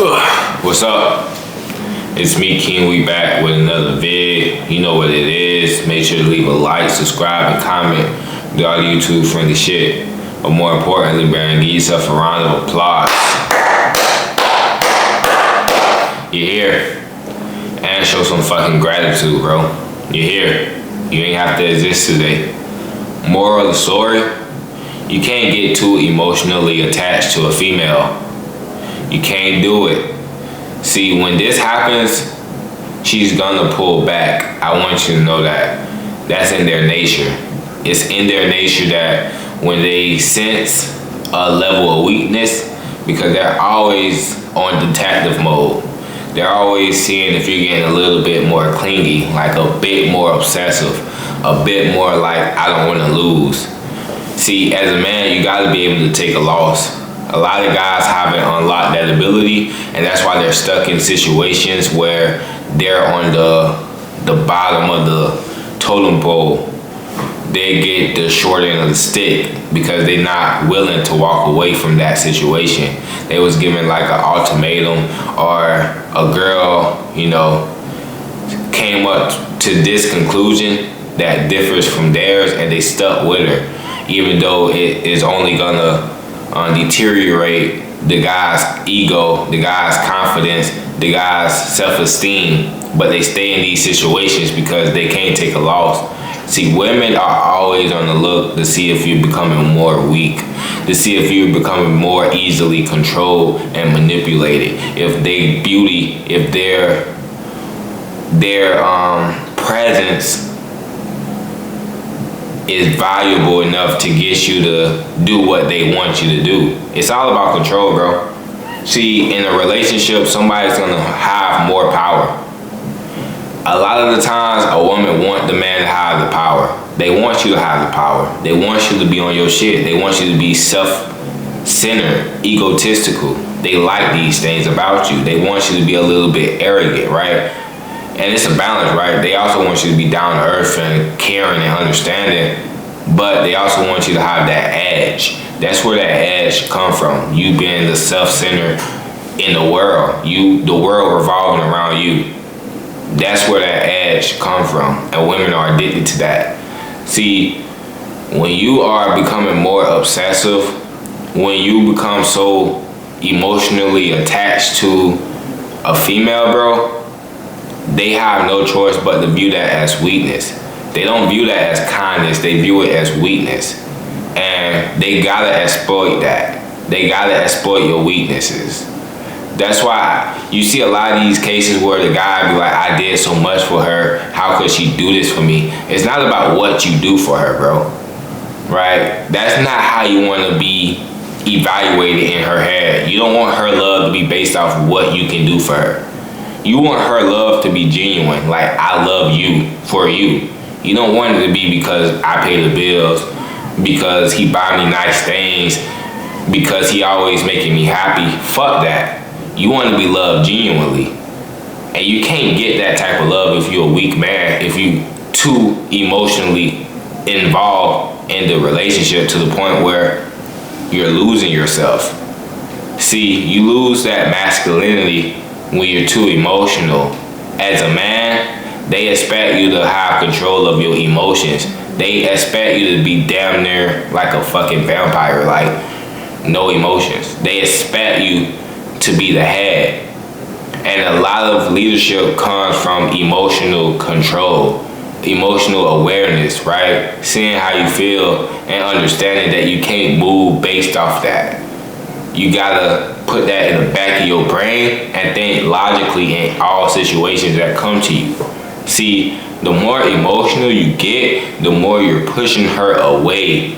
What's up? It's me, King. We back with another vid. You know what it is. Make sure to leave a like, subscribe, and comment. Do all the YouTube friendly shit. But more importantly, man, give yourself a round of applause. You're here. And show some fucking gratitude, bro. You're here. You ain't have to exist today. Moral of the story, you can't get too emotionally attached to a female. You can't do it. See, when this happens, she's gonna pull back. I want you to know that. That's in their nature. It's in their nature that when they sense a level of weakness, because they're always on detective mode. They're always seeing if you're getting a little bit more clingy, like a bit more obsessive, a bit more like, I don't want to lose. See, as a man, you got to be able to take a loss. A lot of guys haven't unlocked that ability, and that's why they're stuck in situations where they're on the bottom of the totem pole. They get the short end of the stick because they're not willing to walk away from that situation. They was given like an ultimatum, or a girl, came up to this conclusion that differs from theirs, and they stuck with her, even though it is only gonna deteriorate the guy's ego, the guy's confidence, the guy's self-esteem. But they stay in these situations because they can't take a loss. See, women are always on the look to see if you're becoming more weak, to see if you're becoming more easily controlled and manipulated. If their beauty, if their presence is valuable enough to get you to do what they want you to do. It's all about control, bro. See, in a relationship, somebody's gonna have more power. A lot of the times, a woman wants the man to have the power. They want you to have the power. They want you to be on your shit. They want you to be self-centered, egotistical. They like these things about you. They want you to be a little bit arrogant, right? And it's a balance, right? They also want you to be down to earth and caring and understanding, but they also want you to have that edge. That's where that edge come from. You being the self-centered in the world. The world revolving around you. That's where that edge come from, and women are addicted to that. See, when you are becoming more obsessive, when you become so emotionally attached to a female, bro, they have no choice but to view that as weakness. They don't view that as kindness, they view it as weakness. And they gotta exploit that. They gotta exploit your weaknesses. That's why you see a lot of these cases where the guy be like, I did so much for her, how could she do this for me? It's not about what you do for her, bro. Right? That's not how you want to be evaluated in her head. You don't want her love to be based off of what you can do for her. You want her love to be genuine, like, I love you for you. You don't want it to be because I pay the bills, because he buy me nice things, because he always making me happy. Fuck that. You want to be loved genuinely. And you can't get that type of love if you're a weak man, if you too emotionally involved in the relationship to the point where you're losing yourself. See, you lose that masculinity when you're too emotional. As a man, they expect you to have control of your emotions. They expect you to be damn near like a fucking vampire, like no emotions. They expect you to be the head. And a lot of leadership comes from emotional control, emotional awareness, right? Seeing how you feel and understanding that you can't move based off that. You gotta put that in the back of your brain and think logically in all situations that come to you. See, the more emotional you get, the more you're pushing her away,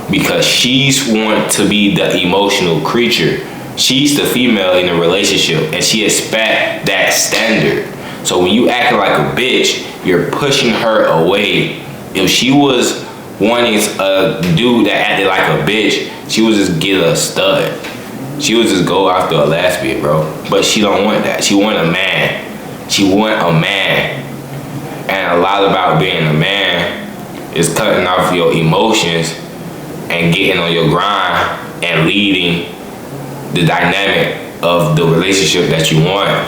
because she's want to be the emotional creature. She's the female in the relationship, and she expect that standard. So when you acting like a bitch, you're pushing her away. If she was wanting a dude that acted like a bitch, she would just get a stud. She would just go after a lesbian, bro. But she don't want that. She want a man. She want a man. And a lot about being a man is cutting off your emotions and getting on your grind and leading the dynamic of the relationship that you want.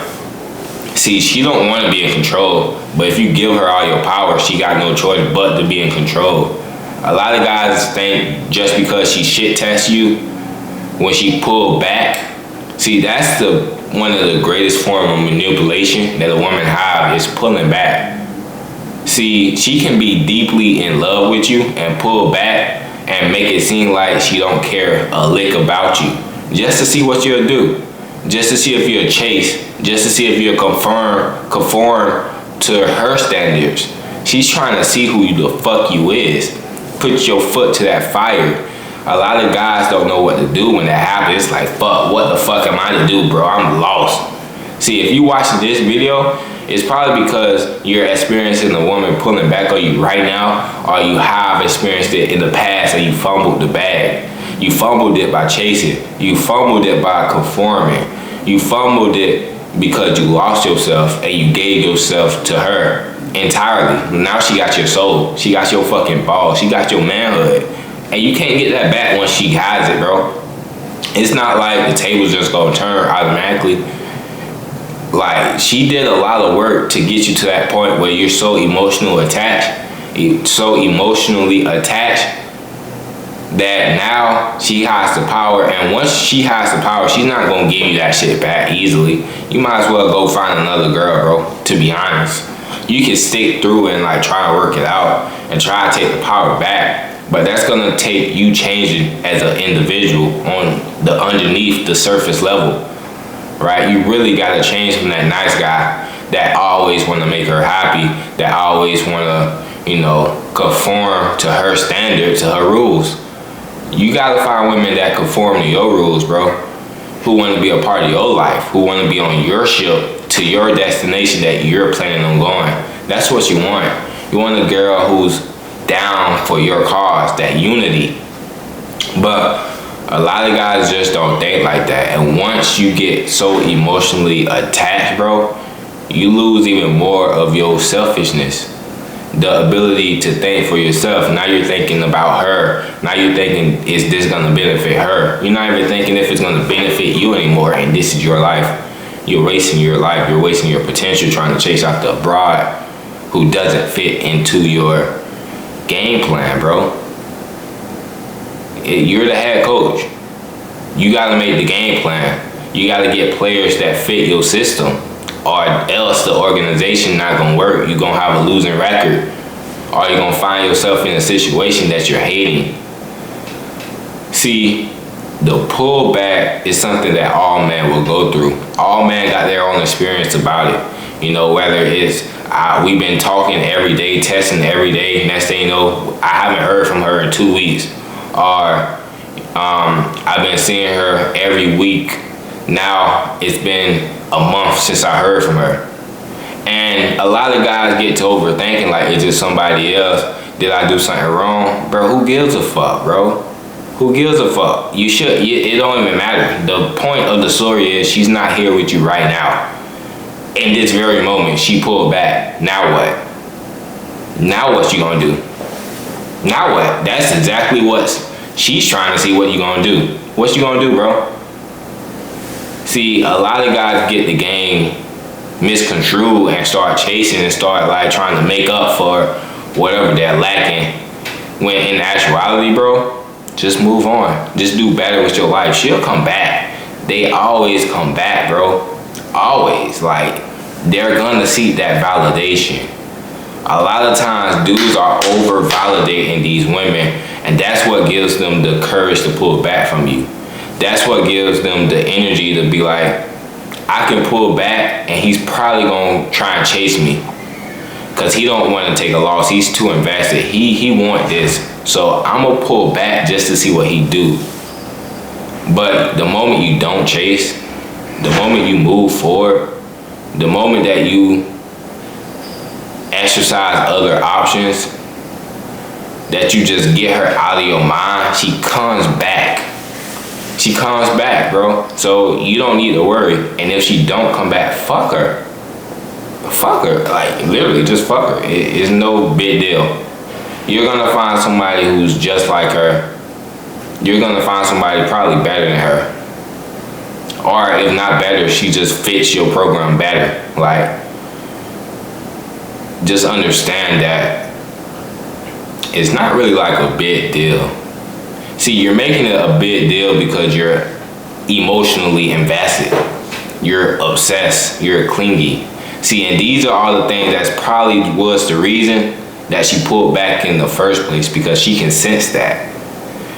See, she don't want to be in control, but if you give her all your power, she got no choice but to be in control. A lot of guys think just because she shit tests you, when she pulled back, see, that's one of the greatest form of manipulation that a woman have, is pulling back. See, she can be deeply in love with you and pull back and make it seem like she don't care a lick about you, just to see what you'll do, just to see if you'll chase, just to see if you'll conform to her standards. She's trying to see who the fuck you is. Put your foot to that fire. A lot of guys don't know what to do when that happens. It's like, fuck, what the fuck am I to do, bro? I'm lost. See, if you watching this video, it's probably because you're experiencing a woman pulling back on you right now, or you have experienced it in the past and you fumbled the bag. You fumbled it by chasing. You fumbled it by conforming. You fumbled it because you lost yourself and you gave yourself to her entirely. Now she got your soul. She got your fucking balls. She got your manhood. And you can't get that back once she has it, bro. It's not like the tables just gonna turn automatically. Like, she did a lot of work to get you to that point where you're so emotionally attached that now she has the power. And once she has the power, she's not gonna give you that shit back easily. You might as well go find another girl, bro, to be honest. You can stick through and like try to work it out and try to take the power back. But that's gonna take you changing as an individual on the underneath the surface level, right? You really gotta change from that nice guy that always wanna make her happy, that always wanna, conform to her standards, to her rules. You gotta find women that conform to your rules, bro. Who wanna be a part of your life, who wanna be on your ship to your destination that you're planning on going. That's what you want. You want a girl who's down for your cause, that unity. But a lot of guys just don't think like that. And once you get so emotionally attached, bro, you lose even more of your selfishness, the ability to think for yourself. Now you're thinking about her. Now you're thinking, is this gonna benefit her? You're not even thinking if it's gonna benefit you anymore, and this is your life. You're wasting your life. You're wasting your potential trying to chase after a broad who doesn't fit into your game plan, bro. You're the head coach. You gotta make the game plan. You gotta get players that fit your system, or else the organization not gonna work. You're gonna have a losing record, or you're gonna find yourself in a situation that you're hating. See, the pullback is something that all men will go through. All men got their own experience about it. Whether it's we've been talking every day, testing every day. Next thing you know, I haven't heard from her in 2 weeks, or I've been seeing her every week. Now it's been a month since I heard from her. And a lot of guys get to overthinking, like, it's just somebody else. Did I do something wrong? Bro, who gives a fuck, bro? Who gives a fuck? It don't even matter. The point of the story is she's not here with you right now. In this very moment, she pulled back. Now what? Now what you gonna do? Now what? That's exactly what she's trying to see what you gonna do. What you gonna do, bro? See, a lot of guys get the game misconstrued and start chasing and start like trying to make up for whatever they're lacking. When in actuality, bro, just move on. Just do better with your life. She'll come back. They always come back, bro. Always. Like, they're gonna seek that validation. A lot of times dudes are over validating these women, and that's what gives them the courage to pull back from you. That's what gives them the energy to be like, I can pull back and he's probably gonna try and chase me, because he don't want to take a loss. He's too invested. He want this, so I'm gonna pull back just to see what he do. But the moment you don't chase, the moment you move forward, the moment that you exercise other options, that you just get her out of your mind, she comes back. She comes back, bro. So you don't need to worry. And if she don't come back, fuck her. Fuck her. Like, literally, just fuck her. It's no big deal. You're gonna find somebody who's just like her. You're gonna find somebody probably better than her. Or if not better, she just fits your program better. Like, just understand that it's not really like a big deal. See, you're making it a big deal because you're emotionally invested. You're obsessed. You're clingy. See, and these are all the things that's probably was the reason that she pulled back in the first place, because she can sense that.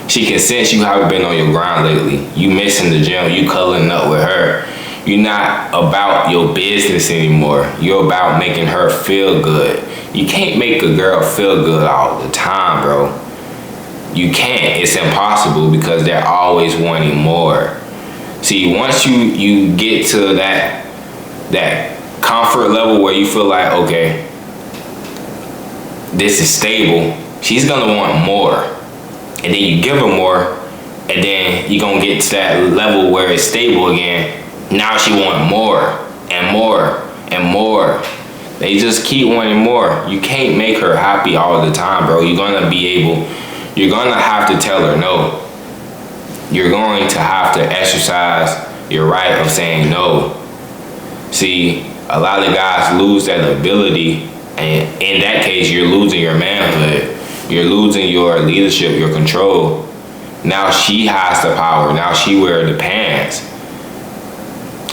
She can sense you haven't been on your grind lately. You missing the gym. You cuddling up with her. You're not about your business anymore. You're about making her feel good. You can't make a girl feel good all the time, bro. You can't. It's impossible because they're always wanting more. See, once you get to that comfort level where you feel like, okay, this is stable, she's gonna want more. And then you give her more, and then you're gonna get to that level where it's stable again. Now she want more and more and more. They just keep wanting more. You can't make her happy all the time, bro. You're gonna have to tell her no. You're going to have to exercise your right of saying no. See, a lot of guys lose that ability, and in that case, you're losing your manhood. You're losing your leadership, your control. Now she has the power. Now she wears the pants.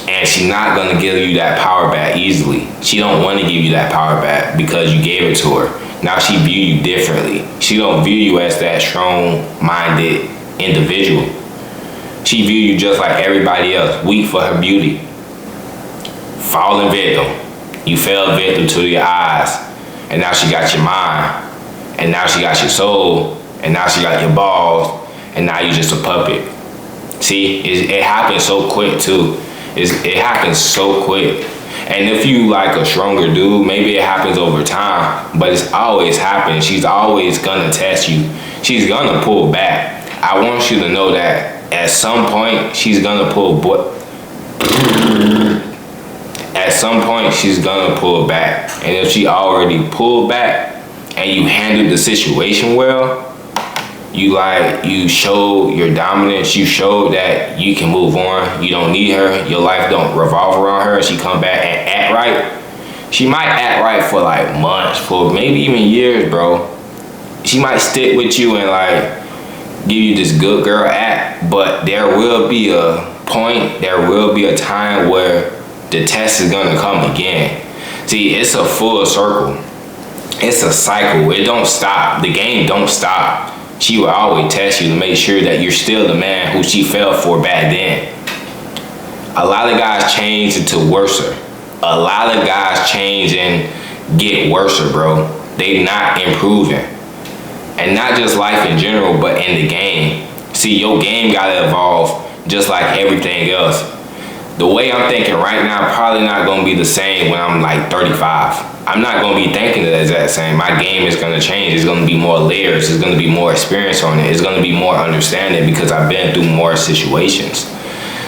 And she's not gonna give you that power back easily. She don't want to give you that power back because you gave it to her. Now she view you differently. She don't view you as that strong-minded individual. She view you just like everybody else, weak for her beauty. Fallen victim. You fell victim to your eyes, and now she got your mind, and now she got your soul, and now she got your balls, and now you just a puppet. See, it happens so quick too. It happens so quick. And if you like a stronger dude, maybe it happens over time, but it's always happening. She's always gonna test you. She's gonna pull back. I want you to know that at some point she's gonna at some point she's gonna pull back. And if she already pulled back and you handled the situation well, you showed your dominance, you showed that you can move on, you don't need her, your life don't revolve around her, she come back and act right. She might act right for like months, for maybe even years, bro. She might stick with you and like give you this good girl act, but there will be a point, there will be a time where the test is gonna come again. See, it's a full circle. It's a cycle. It don't stop. The game don't stop. She will always test you to make sure that you're still the man who she fell for back then. A lot of guys change into worser. A lot of guys change and get worser, bro. They not improving. And not just life in general, but in the game. See, your game gotta evolve just like everything else. The way I'm thinking right now probably not gonna be the same when I'm like 35. I'm not gonna be thinking it as that same. My game is gonna change. It's gonna be more layers. It's gonna be more experience on it. It's gonna be more understanding because I've been through more situations.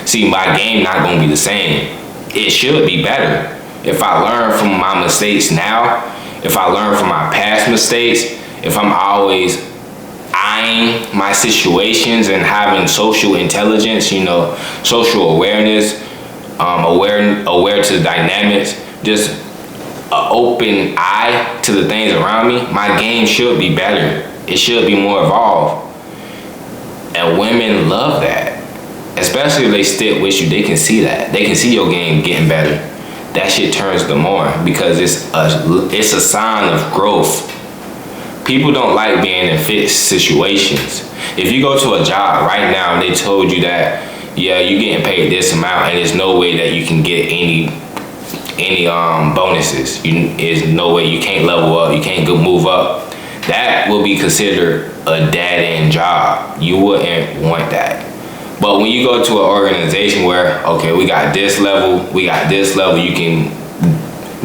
See, my game not gonna be the same. It should be better. If I learn from my mistakes now, if I learn from my past mistakes, if I'm always eyeing my situations and having social intelligence, social awareness, aware to the dynamics, just an open eye to the things around me, my game should be better. It should be more evolved. And women love that. Especially if they stick with you, they can see that. They can see your game getting better. That shit turns them on because it's a sign of growth. People don't like being in fixed situations. If you go to a job right now and they told you that, yeah, you're getting paid this amount and there's no way that you can get any bonuses. There's no way you can't level up, you can't go move up. That will be considered a dead-end job. You wouldn't want that. But when you go to an organization where, okay, we got this level, you can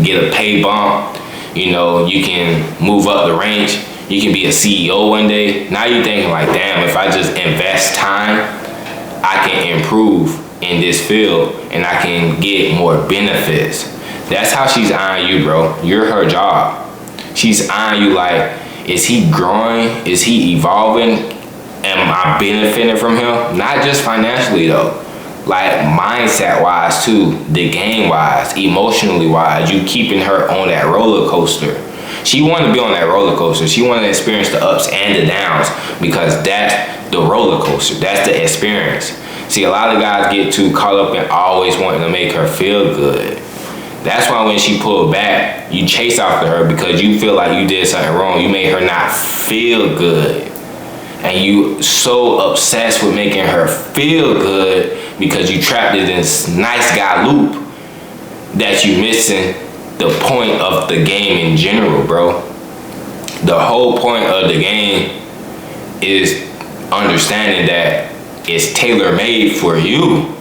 get a pay bump, you can move up the range, you can be a CEO one day. Now you're thinking like, damn, if I just invest time, I can improve in this field and I can get more benefits. That's how she's eyeing you, bro. You're her job. She's eyeing you like, is he growing? Is he evolving? Am I benefiting from him? Not just financially though. like mindset wise too, the game wise, emotionally wise, you keeping her on that roller coaster. She wanted to be on that roller coaster. She wanted to experience the ups and the downs, because that's the roller coaster. That's the experience. See, a lot of guys get too caught up in always wanting to make her feel good. That's why when she pulled back, you chase after her because you feel like you did something wrong. You made her not feel good. And you so obsessed with making her feel good because you trapped in this nice guy loop that you missing the point of the game in general, bro. The whole point of the game is understanding that it's tailor-made for you.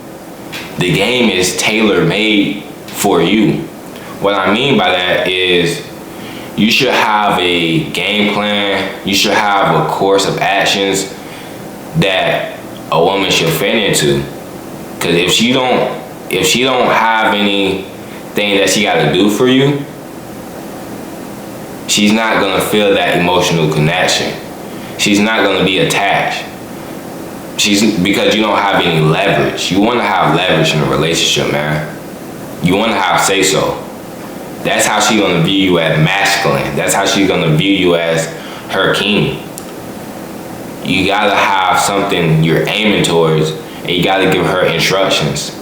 The game is tailor-made for you. What I mean by that is you should have a game plan. You should have a course of actions that a woman should fit into. Because if she don't have anything that she got to do for you, she's not gonna feel that emotional connection. She's not gonna be attached. Because you don't have any leverage. You want to have leverage in a relationship, man. You want to have say so. That's how she's gonna view you as masculine. That's how she's gonna view you as her king. You gotta have something you're aiming towards, and you gotta give her instructions.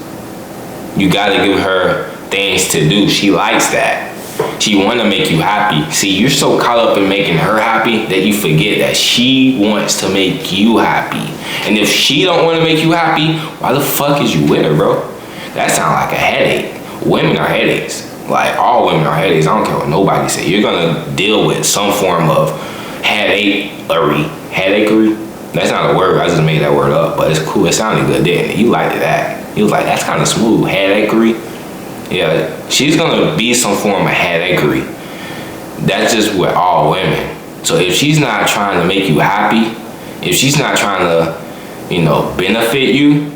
You gotta give her things to do. She likes that. She wanna make you happy. See, you're so caught up in making her happy that you forget that she wants to make you happy. And if she don't wanna make you happy, why the fuck is you with her, bro? That sounds like a headache. Women are headaches. Like, all women are headaches. I don't care what nobody say. You're gonna deal with some form of headachery. That's not a word. I just made that word up, but it's cool. It sounded good, didn't it? You liked that. You was like, that's kind of smooth. Headachery. Yeah, she's gonna be some form of headachery. That's just with all women. So if she's not trying to make you happy, if she's not trying to, benefit you,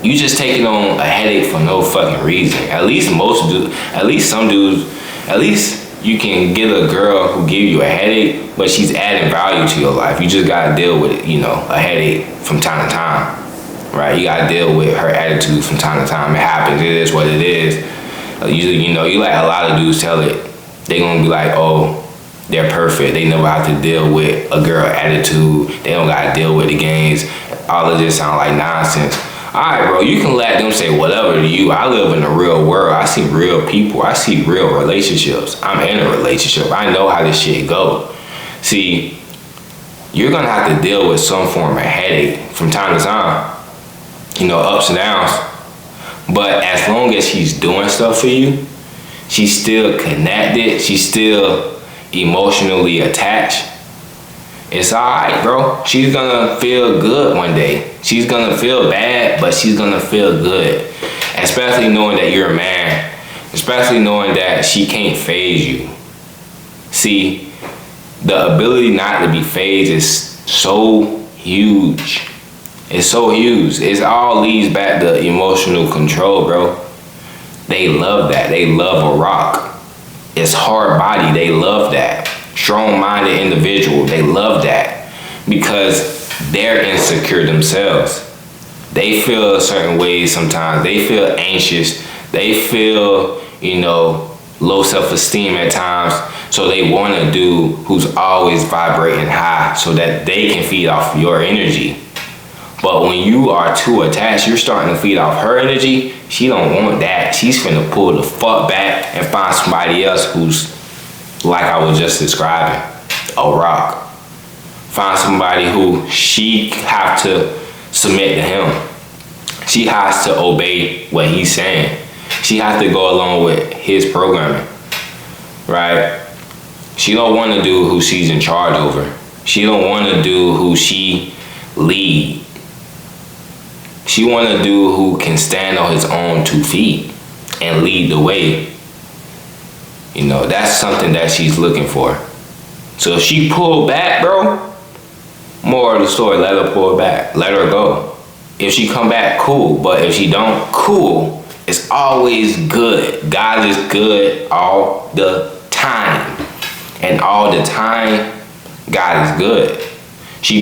you just taking on a headache for no fucking reason. At least some dudes, at least you can get a girl who give you a headache, but she's adding value to your life. You just gotta deal with it, a headache from time to time, right? You gotta deal with her attitude from time to time. It happens. It is what it is. You like a lot of dudes tell it. They gonna be like, oh, they're perfect. They never have to deal with a girl attitude. They don't gotta deal with the games. All of this sound like nonsense. All right, bro, you can let them say whatever to you. I live in the real world. I see real people. I see real relationships. I'm in a relationship. I know how this shit go. See, you're gonna have to deal with some form of headache from time to time. Ups and downs. But as long as she's doing stuff for you, she's still connected. She's still emotionally attached. It's alright, bro. She's gonna feel good one day. She's gonna feel bad, but she's gonna feel good. Especially knowing that you're a man. Especially knowing that she can't phase you. See, the ability not to be phased is so huge. It's so huge. It all leads back to emotional control, bro. They love that. They love a rock. It's hard body. They love that. Strong-minded individual, they love that because they're insecure themselves. They feel a certain way sometimes. They feel anxious. They feel, low self-esteem at times. So they want to do who's always vibrating high so that they can feed off your energy. But when you are too attached, you're starting to feed off her energy. She don't want that. She's finna pull the fuck back and find somebody else who's like I was just describing, a rock. Find somebody who she have to submit to him. She has to obey what he's saying. She has to go along with his programming, right? She don't want to do who she's in charge over. She don't want to do who she lead. She want to do who can stand on his own 2 feet and lead the way. That's something that she's looking for. So if she pull back, bro, more of the story, let her pull back. Let her go. If she come back, cool. But if she don't, cool. It's always good. God is good all the time. And all the time, God is good.